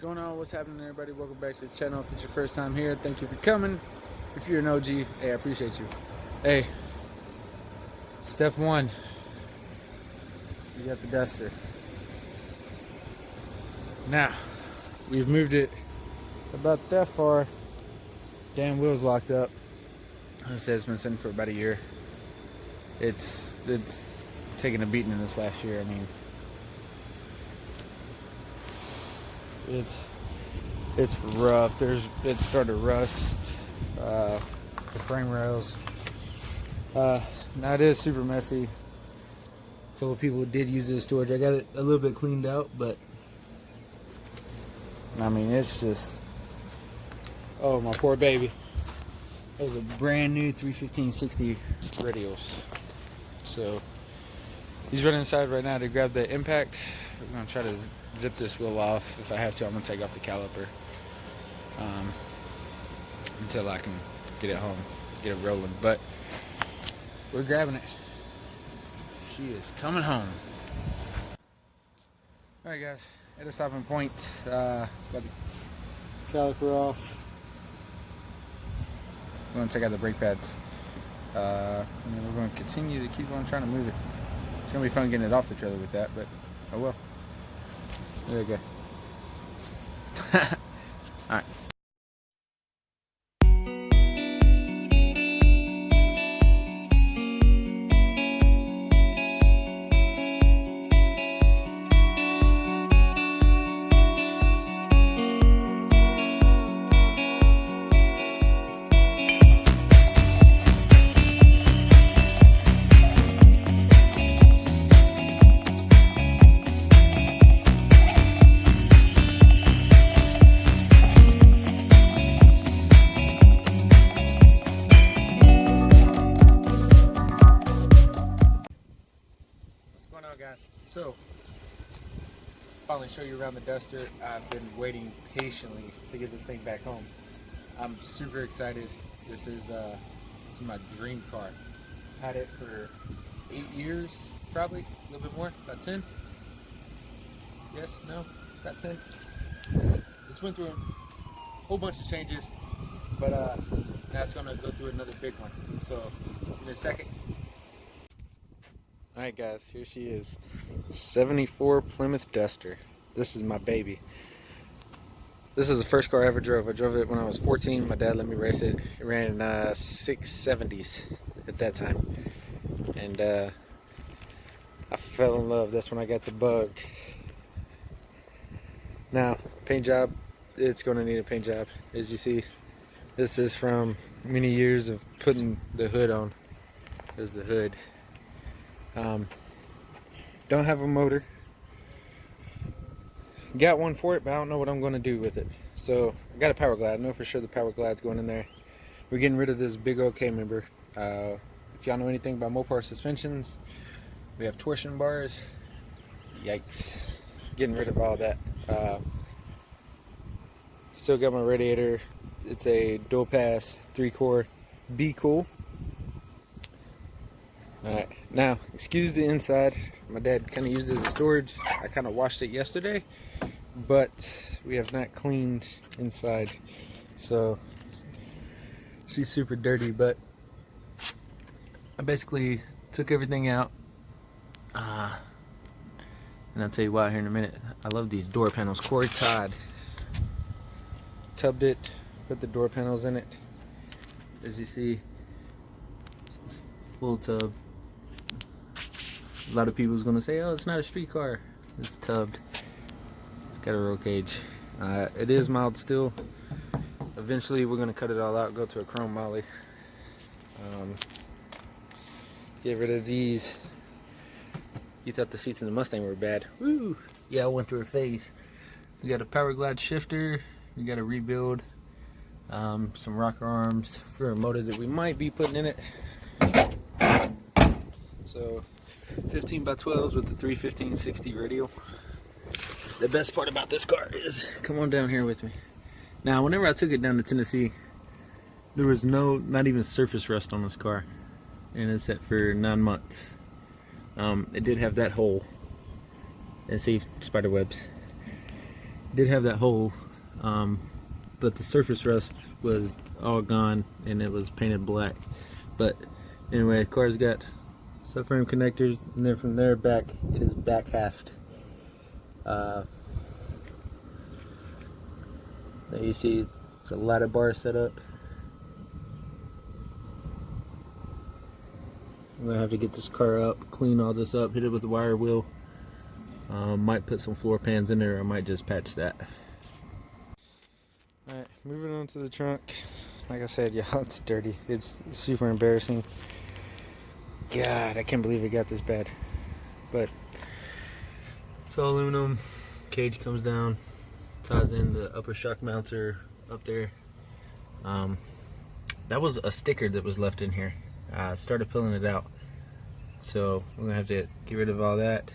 going on? What's happening, everybody? Welcome back to the channel. If it's your first time here, thank you for coming. If you're an OG, hey, I appreciate you. Hey, step one, you got the duster. Now, we've moved it about that far. Damn wheel's locked up. It says it's been sitting for about a year. It's taken a beating in this last year. I mean, it's rough. It started to rust. The frame rails. Now it is super messy. A couple of people did use it as storage. I got it a little bit cleaned out, but I mean, it's just, oh, my poor baby. Those are brand new 315/60 radials. So he's running inside right now to grab the impact. I'm gonna try to zip this wheel off. If I have to, I'm gonna take off the caliper until I can get it home, get it rolling. But we're grabbing it. She is coming home. All right, guys, at a stopping point. Got the caliper off. We're gonna take out the brake pads. And then we're gonna continue to keep on trying to move it. It's gonna be fun getting it off the trailer with that, but oh well. There we go. All right. Guys, so finally show you around the duster. I've been waiting patiently to get this thing back home. I'm super excited. This is my dream car. Had it for 8 years, probably a little bit more, about 10. Yes, no, about 10. This went through a whole bunch of changes, but now it's gonna go through another big one. So in a second. Alright guys, here she is. 74 Plymouth Duster. This is my baby. This is the first car I ever drove. I drove it when I was 14. My dad let me race it. It ran 670s at that time. And I fell in love. That's when I got the bug. Now, paint job. It's going to need a paint job. As you see, this is from many years of putting the hood on. There's the hood. Don't have a motor. Got one for it, but I don't know what I'm going to do with it. So I got a power glide. I know for sure the power glide's going in there. We're getting rid of this big old K member. If y'all know anything about Mopar suspensions, we have torsion bars. Yikes. Getting rid of all that. Still got my radiator. It's a dual pass 3-core. Be cool. Alright, now excuse the inside. My dad kind of used it as a storage. I kind of washed it yesterday, but we have not cleaned inside, so she's super dirty. But I basically took everything out, and I'll tell you why here in a minute. I love these door panels. Corey Todd tubbed it, put the door panels in it. As you see, it's full tub. A lot of people's gonna say, oh, it's not a street car. It's tubbed. It's got a roll cage. It is mild steel. Eventually we're gonna cut it all out, go to a chrome molly. Get rid of these. You thought the seats in the Mustang were bad. Woo! Yeah, I went through a phase. We got a power glide shifter. We got to rebuild some rocker arms for a motor that we might be putting in it. So 15x12s with the 315/60 radial. The best part about this car is, come on down here with me. Now, whenever I took it down to Tennessee, there was not even surface rust on this car, and it's set for 9 months. It did have that hole, and see, spider webs. Did have that hole, but the surface rust was all gone and it was painted black. But anyway, the car's got subframe connectors, and then from there back, it is back halved. There you see it's a ladder bar set up. I'm gonna have to get this car up, clean all this up, hit it with the wire wheel. Might put some floor pans in there, or I might just patch that. Alright, moving on to the trunk. Like I said, yeah, it's dirty. It's super embarrassing. God, I can't believe it got this bad. But it's all aluminum. Cage comes down, ties in the upper shock mounter up there. That was a sticker that was left in here. I started pulling it out, so we're gonna have to get rid of all that.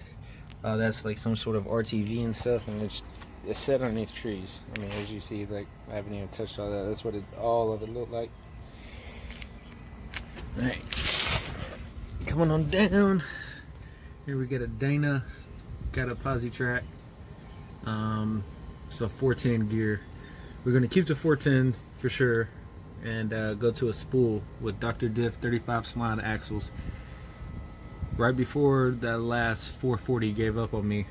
That's like some sort of RTV and stuff, and it's set underneath trees. I mean, as you see, like, I haven't even touched all that. That's what all of it looked like. All right, coming on down. Here we get a Dana. It's got a posi track. It's a 410 gear. We're gonna keep the 410s for sure, and go to a spool with Dr. Diff 35 slide axles. Right before that last 440 gave up on me,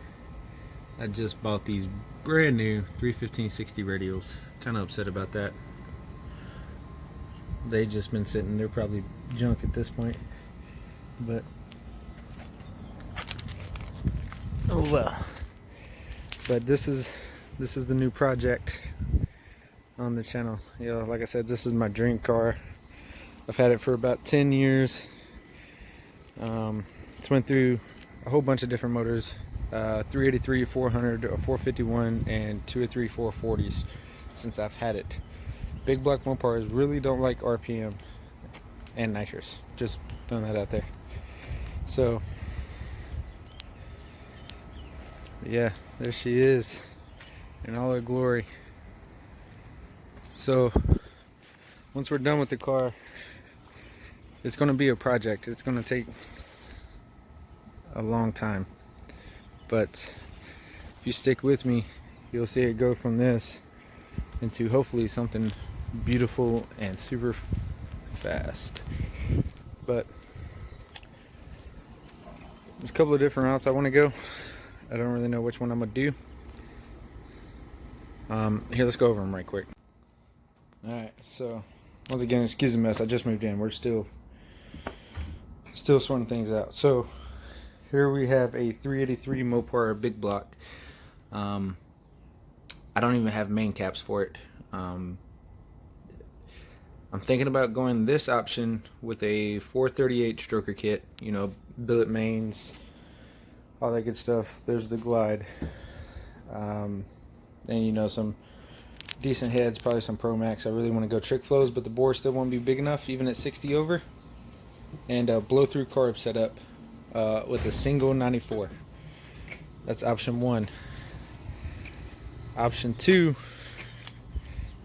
I just bought these brand new 315/60 radials. Kind of upset about that. They just been sitting, they're probably junk at this point, but oh well. But this is the new project on the channel. You know, like I said, this is my dream car. I've had it for about 10 years. It's went through a whole bunch of different motors, 383, 400, a 451, and 2 or 3 440s since I've had it. Big block Mopars really don't like RPM and nitrous. Just throwing that out there. So yeah, there she is in all her glory. So once we're done with the car, it's going to be a project. It's going to take a long time, but if you stick with me, you'll see it go from this into hopefully something beautiful and super fast. But there's a couple of different routes I want to go. I don't really know which one I'm gonna do. Here, let's go over them right quick. Alright, so once again, excuse the mess, I just moved in. We're still sorting things out. So here we have a 383 Mopar big block. I don't even have main caps for it. I'm thinking about going this option with a 438 stroker kit, you know, billet mains, all that good stuff. There's the glide, and you know, some decent heads, probably some Pro Max. I really want to go trick flows, but the bore still won't be big enough even at 60 over. And a blow through carb setup with a single 94. That's option one. Option two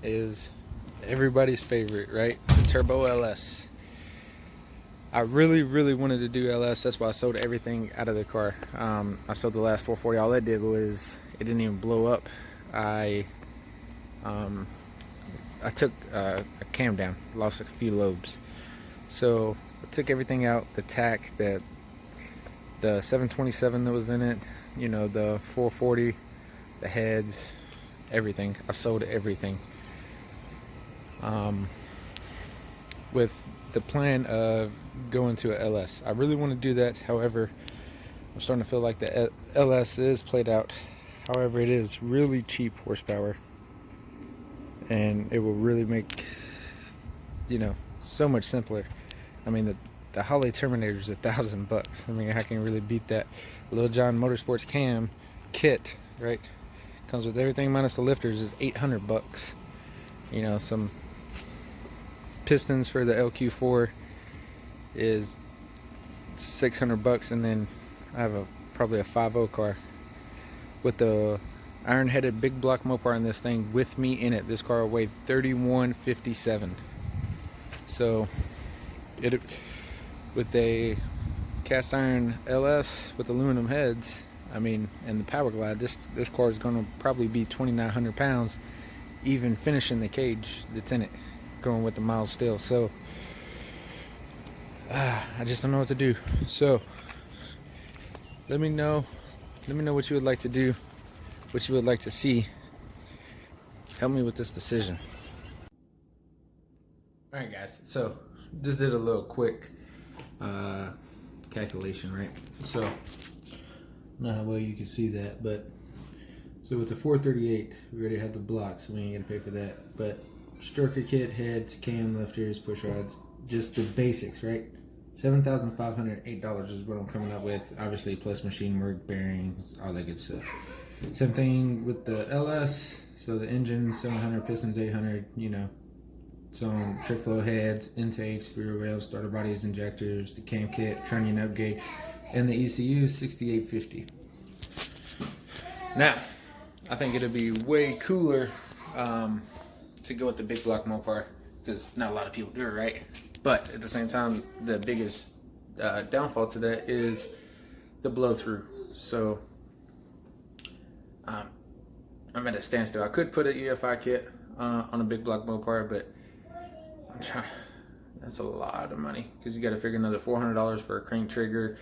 is everybody's favorite, right? The Turbo LS. I really wanted to do LS. That's why I sold everything out of the car. I sold the last 440. All that did was, it didn't even blow up. I took a cam down, lost a few lobes. So I took everything out, the tack, the 727 that was in it, you know, the 440, the heads, everything. I sold everything. With the plan of going to a LS. I really want to do that. However, I'm starting to feel like the LS is played out. However, it is really cheap horsepower, and it will really make, you know, so much simpler. I mean, the Holly Terminator is $1,000. I mean, how can you really beat that? Lil John Motorsports cam kit, right? Comes with everything minus the lifters, is $800. You know, some pistons for the LQ4 is $600, and then I have probably a 5.0 car with the iron-headed big block Mopar in this thing with me in it. This car weighed 3157. So it, with a cast iron LS with aluminum heads, I mean, and the Power Glide, this car is going to probably be 2,900 pounds, even finishing the cage that's in it, going with the miles still. So I just don't know what to do. So let me know what you would like to do, what you would like to see. Help me with this decision. All right, guys, so just did a little quick calculation, right? So I don't know how well you can see that, but so with the 438, we already have the blocks, so we ain't gonna pay for that. But stroker kit, heads, cam lifters, push rods, just the basics, right? $7,508 is what I'm coming up with. Obviously, plus machine work, bearings, all that good stuff. Same thing with the LS. So the engine, 700, pistons, 800. You know, some trick flow heads, intakes, fuel rails, starter bodies, injectors, the cam kit, trunnion upgrade, and the ECU, 6850. Now, I think it'd be way cooler to go with the big block Mopar, because not a lot of people do it, right? But at the same time, the biggest downfall to that is the blow through. So I'm at a standstill. I could put an EFI kit on a big block Mopar, but I'm trying. That's a lot of money, because you got to figure another $400 for a crank trigger.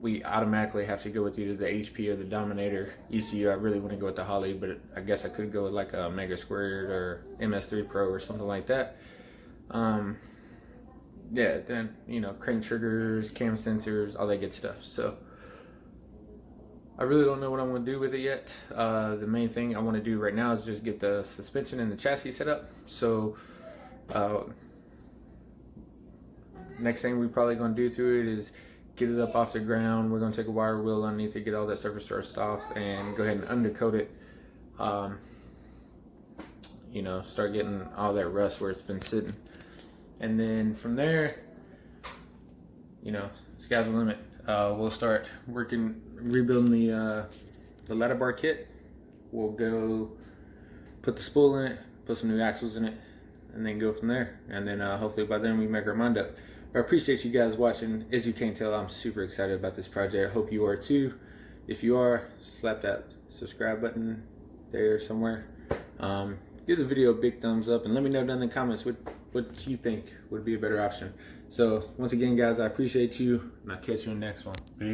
We automatically have to go with either the HP or the Dominator ECU. I really want to go with the Holly, but I guess I could go with like a Mega Squared or MS3 Pro or something like that. Yeah, then, you know, crank triggers, cam sensors, all that good stuff. So I really don't know what I'm going to do with it yet. The main thing I want to do right now is just get the suspension and the chassis set up. So next thing we're probably going to do to it is get it up off the ground. We're going to take a wire wheel underneath to get all that surface rust off and go ahead and undercoat it. You know, start getting all that rust where it's been sitting. And then from there, you know, sky's the limit. We'll start rebuilding the ladder bar kit. We'll go put the spool in it, put some new axles in it, and then go from there. And then hopefully by then we make our mind up. I appreciate you guys watching. As you can tell, I'm super excited about this project. I hope you are too. If you are, slap that subscribe button there somewhere. Give the video a big thumbs up and let me know down in the comments what you think would be a better option. So once again, guys, I appreciate you, and I'll catch you in the next one. Peace.